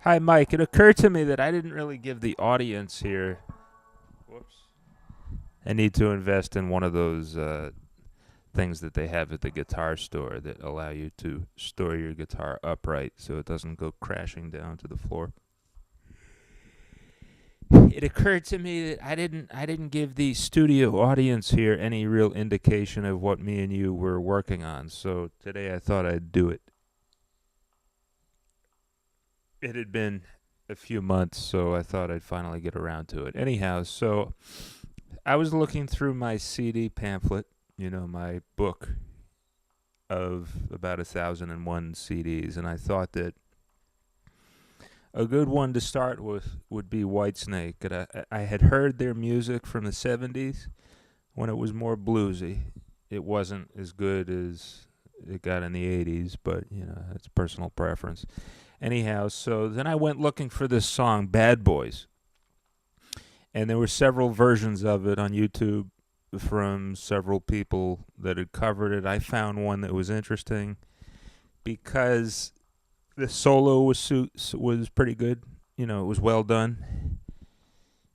Hi, Mike. It occurred to me that I didn't really give the audience here. Whoops. I need to invest in one of those things that they have at the guitar store that allow you to store your guitar upright so it doesn't go crashing down to the floor. It occurred to me that I didn't give the studio audience here any real indication of what me and you were working on. So today I thought I'd do it. It had been a few months, so I thought I'd finally get around to it. Anyhow, so I was looking through my CD pamphlet, my book of about 1,001 CDs, and I thought that a good one to start with would be Whitesnake. And I had heard their music from the 70s when it was more bluesy. It wasn't as good as it got in the 80s, but, it's personal preference. Anyhow, so then I went looking for this song, Bad Boys. And there were several versions of it on YouTube from several people that had covered it. I found one that was interesting because the solo was pretty good. It was well done.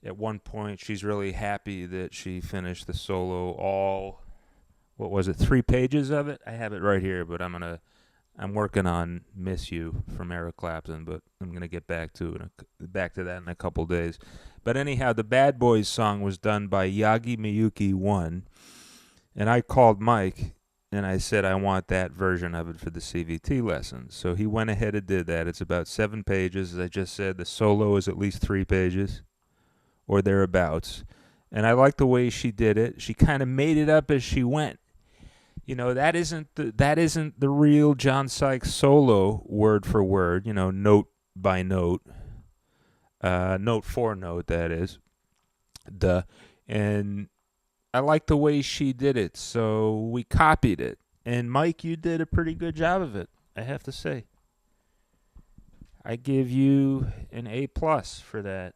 At one point, she's really happy that she finished the solo all. What was it? 3 pages of it. I have it right here, but I'm working on "Miss You" from Eric Clapton, but I'm gonna get back to that in a couple days. But anyhow, the Bad Boys song was done by Yagi Miyuki One, and I called Mike and I said I want that version of it for the CVT lesson. So he went ahead and did that. It's about 7 pages. As I just said, the solo is at least 3 pages or thereabouts. And I like the way she did it. She kind of made it up as she went. That isn't the real John Sykes solo word for word. Note by note, note for note. That is, duh. And I like the way she did it, so we copied it. And Mike, you did a pretty good job of it, I have to say. I give you an A+ for that.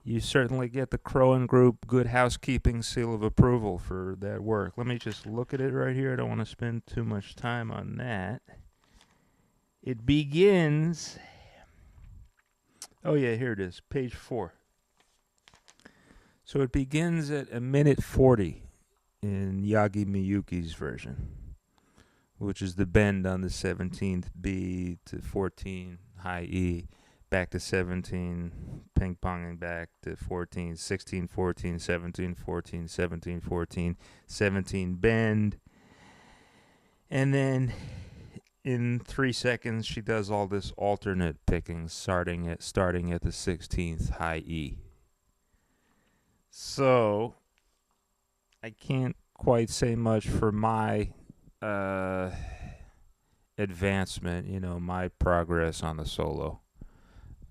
You certainly get the Crowan Group Good Housekeeping seal of approval for that work. Let me just look at it right here. I don't want to spend too much time on that. It begins. Oh, yeah, here it is, page 4. So it begins at a minute 40 in Yagi Miyuki's version, which is the bend on the 17th B to 14 high E, back to 17, ping ponging back to 14, 16, 14, 17, 14, 17, 14, 17 bend. And then in 3 seconds, she does all this alternate picking, starting at the 16th high E. So I can't quite say much for my uh, advancement, my progress on the solo.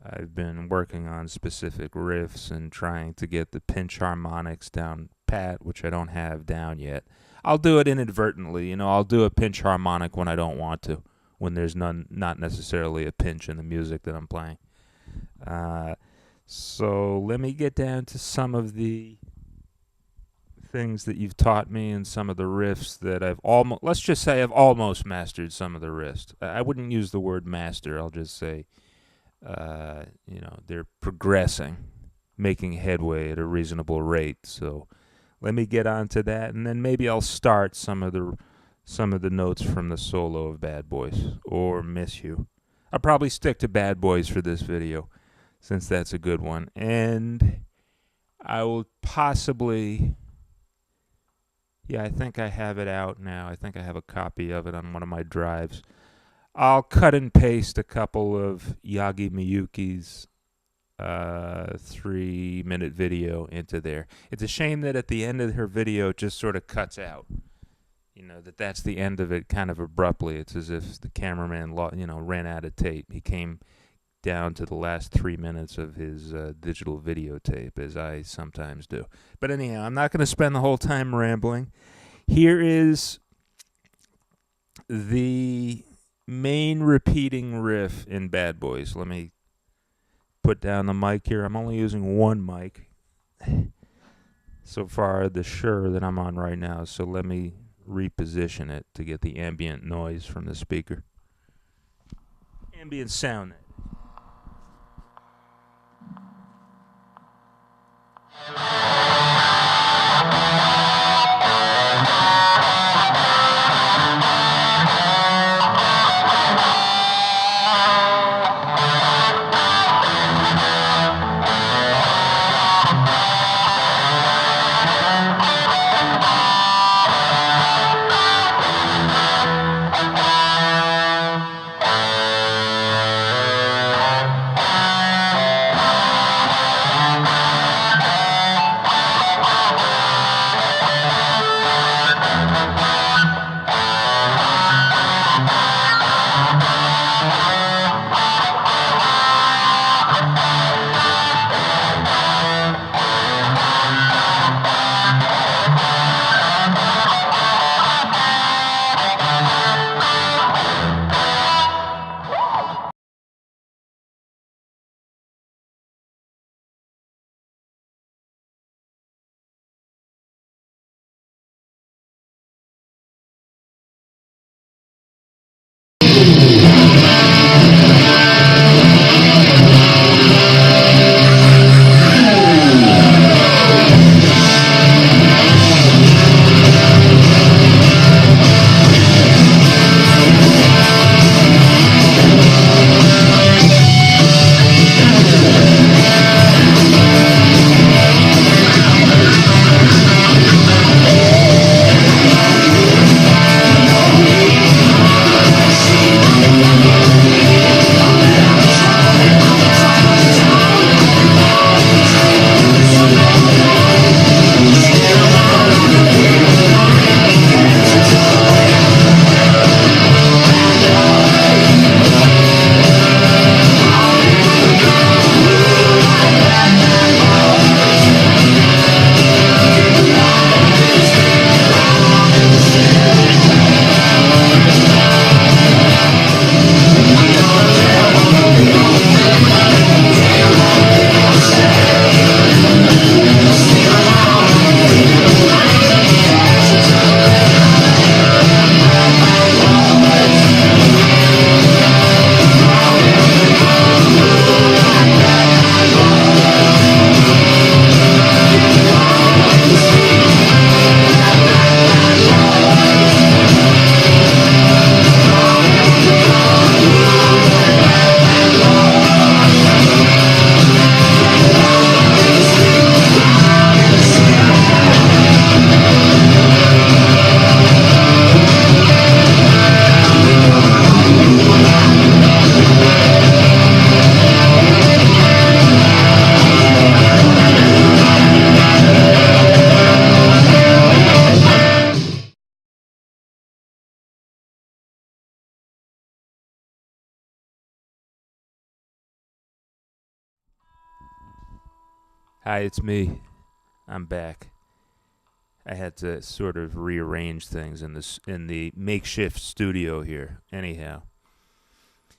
I've been working on specific riffs and trying to get the pinch harmonics down pat, which I don't have down yet. I'll do it inadvertently, I'll do a pinch harmonic when I don't want to, when there's not necessarily a pinch in the music that I'm playing. Uh, so let me get down to some of the things that you've taught me and some of the riffs that let's just say I've almost mastered some of the riffs. I wouldn't use the word master. I'll just say, they're progressing, making headway at a reasonable rate. So let me get on to that, and then maybe I'll start some of the notes from the solo of Bad Boys or Miss You. I'll probably stick to Bad Boys for this video, since that's a good one. And I will possibly, yeah, I think I have it out now. I think I have a copy of it on one of my drives. I'll cut and paste a couple of Yagi Miyuki's 3-minute video into there. It's a shame that at the end of her video it just sort of cuts out. That's the end of it kind of abruptly. It's as if the cameraman, ran out of tape. He came down to the last 3 minutes of his digital videotape, as I sometimes do. But anyhow, I'm not going to spend the whole time rambling. Here is the main repeating riff in Bad Boys. Let me put down the mic here. I'm only using one mic so far, the Shure that I'm on right now. So let me reposition it to get the ambient noise from the speaker. ambient sound. Hi, it's me. I'm back. I had to sort of rearrange things in the makeshift studio here. Anyhow,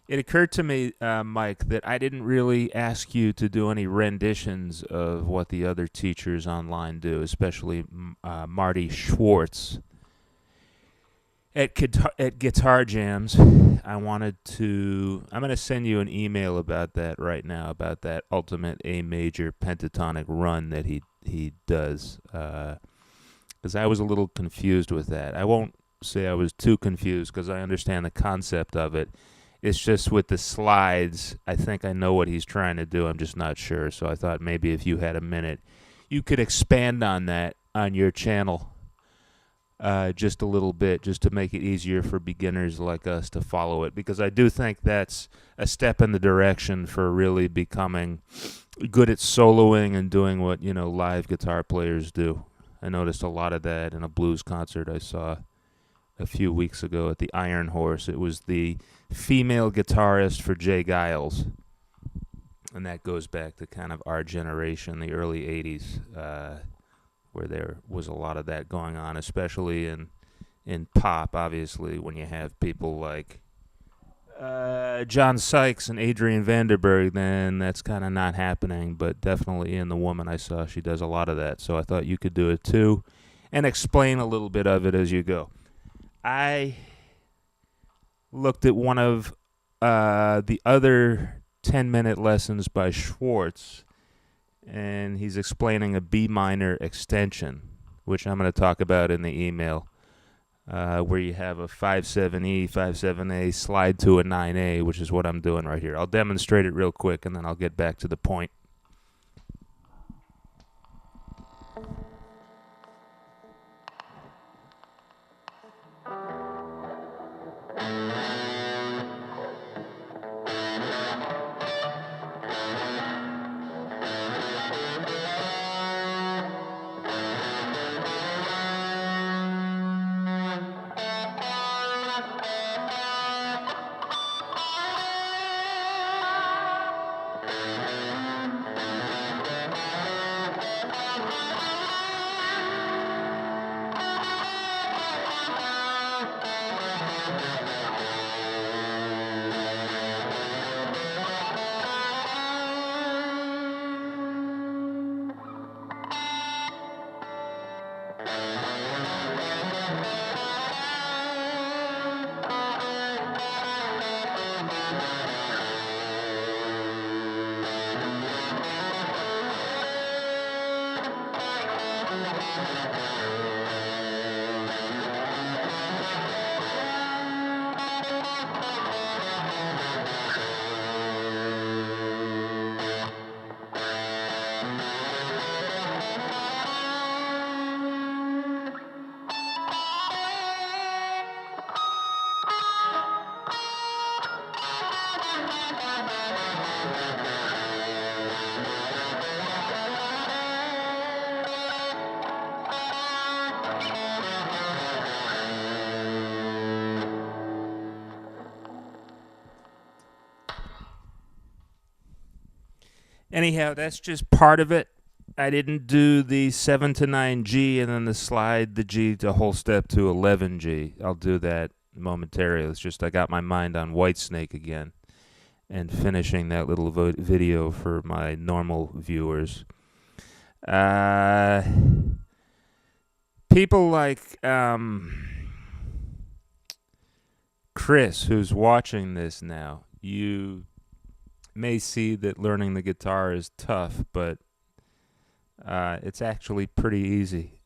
it occurred to me, Mike, that I didn't really ask you to do any renditions of what the other teachers online do, especially Marty Schwartz. At Guitar Jams, I wanted to. I'm going to send you an email about that right now, about that ultimate A major pentatonic run that he does. Because I was a little confused with that. I won't say I was too confused because I understand the concept of it. It's just with the slides, I think I know what he's trying to do. I'm just not sure. So I thought maybe if you had a minute, you could expand on that on your channel just a little bit, just to make it easier for beginners like us to follow it. Because I do think that's a step in the direction for really becoming good at soloing and doing what, live guitar players do. I noticed a lot of that in a blues concert I saw a few weeks ago at the Iron Horse. It was the female guitarist for Jay Giles, and that goes back to kind of our generation, the early 80s, where there was a lot of that going on, especially in pop, obviously, when you have people like John Sykes and Adrian Vanderberg, then that's kind of not happening. But definitely in the woman I saw, she does a lot of that. So I thought you could do it too and explain a little bit of it as you go. I looked at one of the other 10-minute lessons by Schwartz, and he's explaining a B minor extension, which I'm going to talk about in the email, where you have a 5-7E, 5-7A, slide to a 9A, which is what I'm doing right here. I'll demonstrate it real quick, and then I'll get back to the point. Anyhow, that's just part of it. I didn't do the 7 to 9G and then the slide the G to whole step to 11G. I'll do that momentarily. It's just I got my mind on Whitesnake again and finishing that little video for my normal viewers. People like Chris, who's watching this now, you may see that learning the guitar is tough, but it's actually pretty easy.